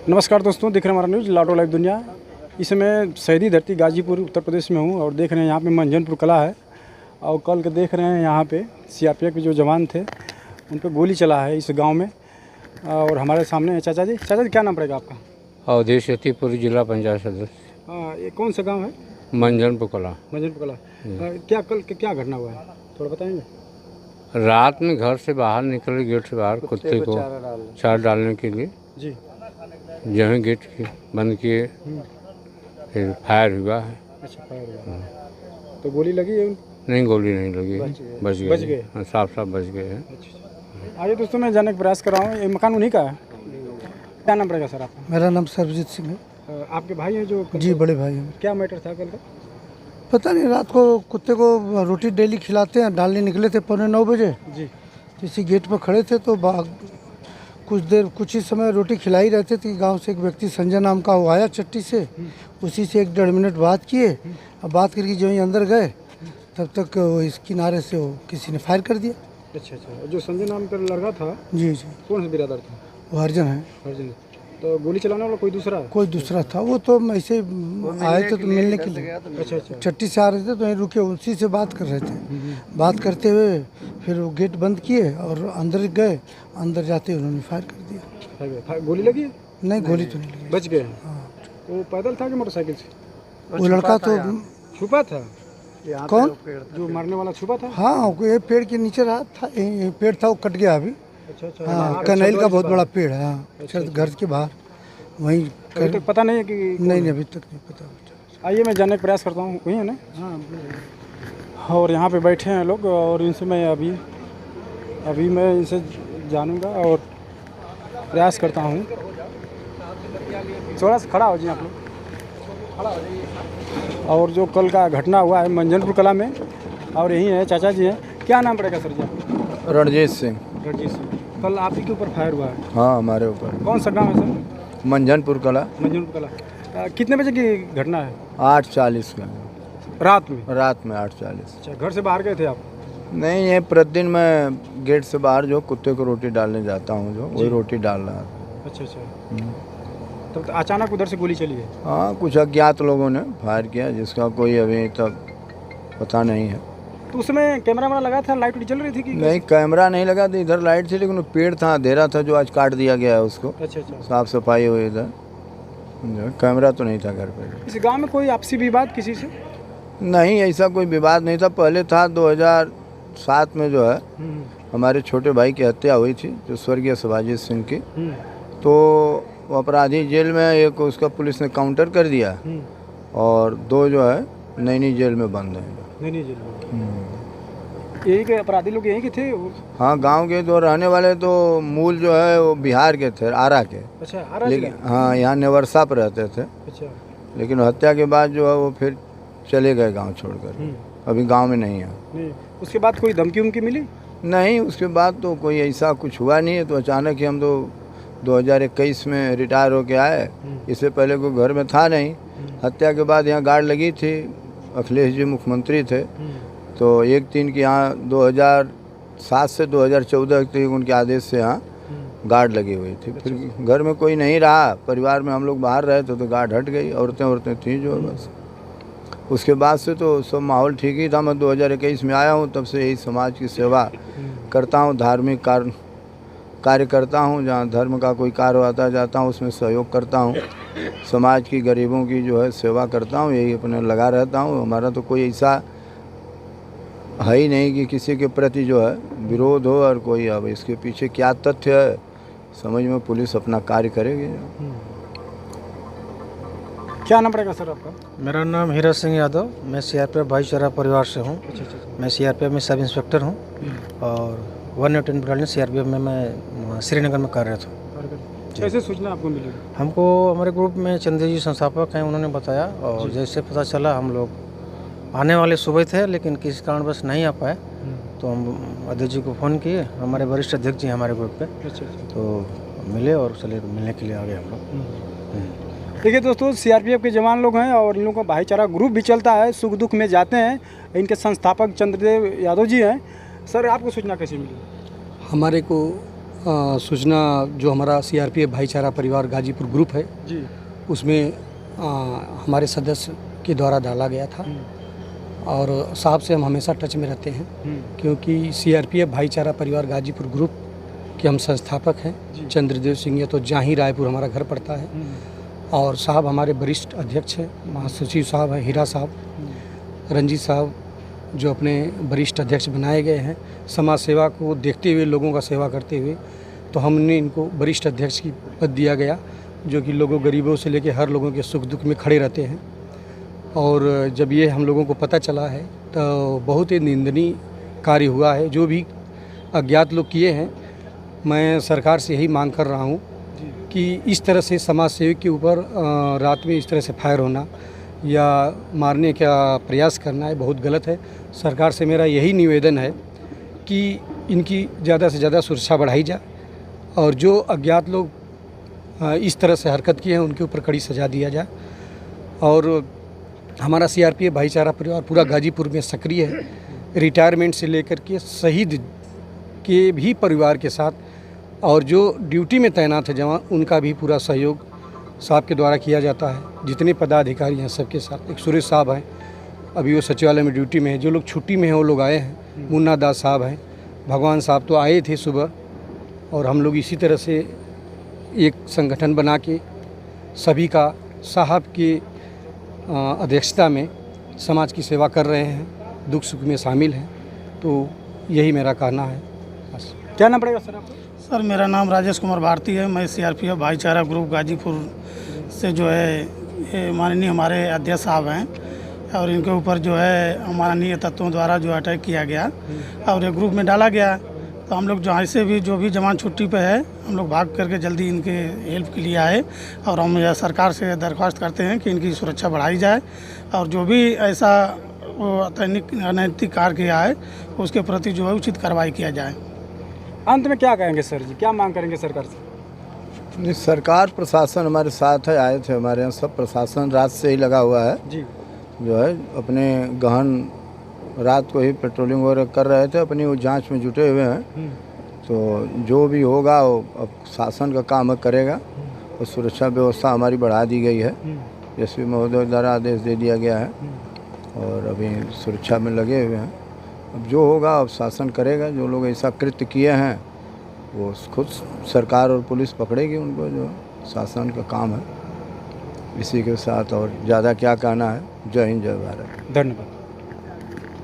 नमस्कार दोस्तों, देख रहे हैं हमारा न्यूज़ लाडो लाइव दुनिया। इस समय शहीदी धरती गाजीपुर उत्तर प्रदेश में हूँ और देख रहे हैं यहाँ पे मंझनपुर कला है। और कल के देख रहे हैं यहाँ पे सीआरपीएफ के जो जवान थे उन पे गोली चला है इस गांव में। और हमारे सामने है चाचा जी। चाचा जी, क्या नाम पड़ेगा आपका? अवधेश छत्तीपुर जिला पंचायत सदस्य। ये कौन सा गाँव है? मंझनपुर कला। मंझनपुर कला। क्या कल क्या घटना हुआ है, थोड़ा बताएंगे? रात में घर से बाहर निकले, गेट से बाहर कुत्ते को चारा डालने के लिए जी। जो है गेट बंद किए, फिर फायर हुआ है। अच्छा, फायर हुआ। तो गोली लगी है? नहीं, गोली नहीं लगी, बच गए। हाँ, साफ बच गए हैं। अच्छा। आइए दोस्तों, मैं जानने का प्रयास कर रहा हूँ। ये मकान उन्हीं का है? क्या नाम पड़ेगा सर आपका? मेरा नाम सर्वजीत सिंह है। आपके भाई हैं जो? जी, बड़े भाई हैं। क्या मैटर था कल का? पता नहीं, रात को कुत्ते को रोटी डेली खिलाते हैं, डालने निकले थे 9:15 बजे। जी। इसी गेट पर खड़े थे तो कुछ ही समय रोटी खिला ही रहते थे। गांव से एक व्यक्ति संजय नाम का वो आया चट्टी से, उसी से 1-1.5 मिनट बात किए। अब बात करके जो ही अंदर गए तब तक वो इस किनारे से वो किसी ने फायर कर दिया। अच्छा अच्छा। जो संजय नाम का लड़का था? जी जी। कौन सा बिरादर था? वो हरिजन है। हरिजन। तो गोली चलाने वाला कोई दूसरा? कोई दूसरा था। वो तो ऐसे आए थे तो मिलने के लिए। अच्छा अच्छा। चट्टी से आ रहे थे तो यहीं रुके, उसी से बात कर रहे थे। बात करते हुए फिर वो गेट बंद किए और अंदर गए। अंदर जाते ही उन्होंने फायर कर दिया। गोली लगी है? नहीं, गोली तो नहीं लगी। बच गए? हाँ। तो पैदल था कि मोटरसाइकिल से? वो लड़का तो छुपा था? कौन? जो मारने वाला छुपा था? हाँ, ये पेड़ के नीचे रहा था। ये पेड़ था, वो कट गया अभी। अच्छा अच्छा। हाँ, कनैल का बहुत बड़ा पेड़ है। हाँ, घर के बाहर वहीं। अभी तक पता नहीं है कि? नहीं, अभी तक नहीं पता। आइए मैं जानने का प्रयास करता हूँ। वही है ना? हाँ। और यहाँ पे बैठे हैं लोग और इनसे मैं अभी मैं इनसे जानूँगा और प्रयास करता हूँ। थोड़ा सा खड़ा हो जी आप लोग, खड़ा हो जाइए। और जो कल का घटना हुआ है मंझनपुर कला में, और यही है चाचा जी हैं। क्या नाम पड़ेगा सर जी आपका? रणजीत सिंह। रणजीत सिंह। कल आप ही के ऊपर फायर हुआ है? हाँ, हमारे ऊपर। कौन सा गाँव है सर? मंझनपुर कला। मंझनपुर कला। कितने बजे की घटना है? 8:40 का। रात में? रात में 8:40। अच्छा, घर से बाहर गए थे आप? नहीं, ये प्रतिदिन मैं गेट से बाहर जो कुत्ते को रोटी डालने जाता हूँ, जो वही रोटी डाल रहा था। अच्छा अच्छा। तब तो अचानक उधर से गोली चली है? हाँ, कुछ अज्ञात लोगों ने फायर किया जिसका कोई अभी तक पता नहीं है। तो उसमें कैमरा वैमरा लगा था, लाइट जल रही थी कि? नहीं, कैमरा नहीं लगा था। इधर लाइट थी लेकिन पेड़ था, अंधेरा था, जो आज काट दिया गया है उसको। अच्छा अच्छा। साफ सफाई हुई इधर, कैमरा तो नहीं था घर पे। इस गांव में कोई आपसी विवाद किसी से? नहीं, ऐसा कोई विवाद नहीं था। पहले था 2007 में जो है हमारे छोटे भाई की हत्या हुई थी, जो स्वर्गीय शिवाजी सिंह की। तो वो अपराधी जेल में, एक उसका पुलिस ने काउंटर कर दिया और 2 जो है नैनी जेल में बंद हैं। नैनी जेल में? यही के अपराधी लोग यहीं के थे? हाँ, गांव के जो रहने वाले तो मूल जो है वो बिहार के थे, आरा के। अच्छा, आरा? लेकिन हाँ, यहाँ नेवरसा पर रहते थे। अच्छा। लेकिन हत्या के बाद जो है वो फिर चले गए गांव छोड़कर। अभी गांव में नहीं है। नहीं, उसके बाद कोई धमकी उमकी मिली? नहीं, उसके बाद तो कोई ऐसा कुछ हुआ नहीं है। तो अचानक ही हम तो 2021 में रिटायर होके आए। इससे पहले कोई घर में था नहीं। हत्या के बाद यहाँ गार्ड लगी थी, अखिलेश जी मुख्यमंत्री थे। तो 1-3 की यहाँ 2007 से 2014 तक उनके आदेश से यहाँ गार्ड लगी हुई थी। फिर घर में कोई नहीं रहा, परिवार में हम लोग बाहर रहे थे तो गार्ड हट गई। औरतें थीं जो, बस। उसके बाद से तो सब माहौल ठीक ही था। मैं 2021 में आया हूँ, तब से यही समाज की सेवा करता हूँ, धार्मिक कार्य करता हूँ। जहाँ धर्म का कोई कार्य आता जाता हूँ उसमें सहयोग करता हूँ। समाज की, गरीबों की जो है सेवा करता हूँ, यही अपने लगा रहता हूँ। हमारा तो कोई ऐसा है ही नहीं कि किसी के प्रति जो है विरोध हो और कोई। अब इसके पीछे क्या तथ्य है समझ में पुलिस अपना कार्य करेगी। क्या नाम पड़ेगा सर आपका? मेरा नाम हीरा सिंह यादव। मैं सीआरपीएफ भाईचारा परिवार से हूँ। अच्छा। मैं सीआरपीएफ में सब इंस्पेक्टर हूँ और 110 बटालियन सीआरपीएफ में मैं श्रीनगर में कार्यरत हूँ। कैसे सूचना आपको मिली? हमको हमारे ग्रुप में चंद्र जी संस्थापक हैं, उन्होंने बताया और जैसे पता चला हम लोग आने वाले सुबह थे, लेकिन किसी कारणवश नहीं आ पाए। तो हम अध्यक्ष जी को फ़ोन किए, हमारे वरिष्ठ अध्यक्ष जी हमारे ग्रुप पे। अच्छा। तो मिले और चले मिलने के लिए आ गए हम लोग। देखिए दोस्तों, सीआरपीएफ के जवान लोग हैं और इन लोगों का भाईचारा ग्रुप भी चलता है, सुख दुख में जाते हैं। इनके संस्थापक चंद्रदेव यादव जी हैं। सर, आपको सूचना कैसे मिली? हमारे को सूचना जो हमारा सीआरपीएफ भाईचारा परिवार गाजीपुर ग्रुप है जी। उसमें हमारे सदस्य के द्वारा डाला गया था और साहब से हम हमेशा टच में रहते हैं क्योंकि सीआरपीएफ भाईचारा परिवार गाजीपुर ग्रुप के हम संस्थापक हैं। चंद्रदेव सिंह ये तो जाही रायपुर हमारा घर पड़ता है और साहब हमारे वरिष्ठ अध्यक्ष हैं, महासचिव साहब हैं हीरा साहब, रंजीत साहब जो अपने वरिष्ठ अध्यक्ष बनाए गए हैं। समाज सेवा को देखते हुए, लोगों का सेवा करते हुए तो हमने इनको वरिष्ठ अध्यक्ष की पद दिया गया, जो कि लोगों गरीबों से लेकर हर लोगों के सुख दुख में खड़े रहते हैं। और जब ये हम लोगों को पता चला है तो बहुत ही निंदनीय कार्य हुआ है जो भी अज्ञात लोग किए हैं। मैं सरकार से यही मांग कर रहा हूँ कि इस तरह से समाज सेवक के ऊपर रात में इस तरह से फायर होना या मारने का प्रयास करना है, बहुत गलत है। सरकार से मेरा यही निवेदन है कि इनकी ज़्यादा से ज़्यादा सुरक्षा बढ़ाई जाए और जो अज्ञात लोग इस तरह से हरकत किए हैं उनके ऊपर कड़ी सज़ा दिया जाए। और हमारा सीआरपीएफ भाईचारा परिवार पूरा गाजीपुर में सक्रिय है, रिटायरमेंट से लेकर के शहीद के भी परिवार के साथ, और जो ड्यूटी में तैनात है जवान उनका भी पूरा सहयोग साहब के द्वारा किया जाता है। जितने पदाधिकारी हैं सबके साथ, एक सुरेश साहब हैं अभी वो सचिवालय में ड्यूटी में है, जो लोग छुट्टी में हैं वो लोग आए हैं, मुन्ना दास साहब हैं, भगवान साहब तो आए थे सुबह। और हम लोग इसी तरह से एक संगठन बना के सभी का साहब की अध्यक्षता में समाज की सेवा कर रहे हैं, दुख सुख में शामिल हैं। तो यही मेरा कहना है बस। क्या नाम पड़ेगा सर आपका? सर मेरा नाम राजेश कुमार भारती है। मैं सीआरपीएफ भाईचारा ग्रुप गाजीपुर से जो है माननीय हमारे अध्यक्ष साहब हैं और इनके ऊपर जो है माननीय तत्वों द्वारा जो अटैक किया गया और ये ग्रुप में डाला गया। तो हम लोग जहाँ से भी जो भी जवान छुट्टी पे है हम लोग भाग करके जल्दी इनके हेल्प के लिए आए और हम यह सरकार से दरख्वास्त करते हैं कि इनकी सुरक्षा बढ़ाई जाए और जो भी ऐसा अनैतिक कार्य किया है उसके प्रति जो है उचित कार्रवाई किया जाए। अंत में क्या कहेंगे सर जी, क्या मांग करेंगे सरकार से? नहीं, सरकार प्रशासन हमारे साथ है, आए थे हमारे यहाँ सब प्रशासन रात से ही लगा हुआ है जी। जो है अपने गहन रात को ही पेट्रोलिंग वगैरह कर रहे थे, अपनी वो जांच में जुटे हुए हैं। तो जो भी होगा वो अब शासन का काम करेगा और सुरक्षा व्यवस्था हमारी बढ़ा दी गई है, एसपी महोदय द्वारा आदेश दे दिया गया है और अभी सुरक्षा में लगे हुए हैं। अब जो होगा अब शासन करेगा। जो लोग ऐसा कृत्य किए हैं वो खुद सरकार और पुलिस पकड़ेगी उनको, जो शासन का काम है। इसी के साथ और ज़्यादा क्या कहना है। जय हिंद जय भारत। धन्यवाद।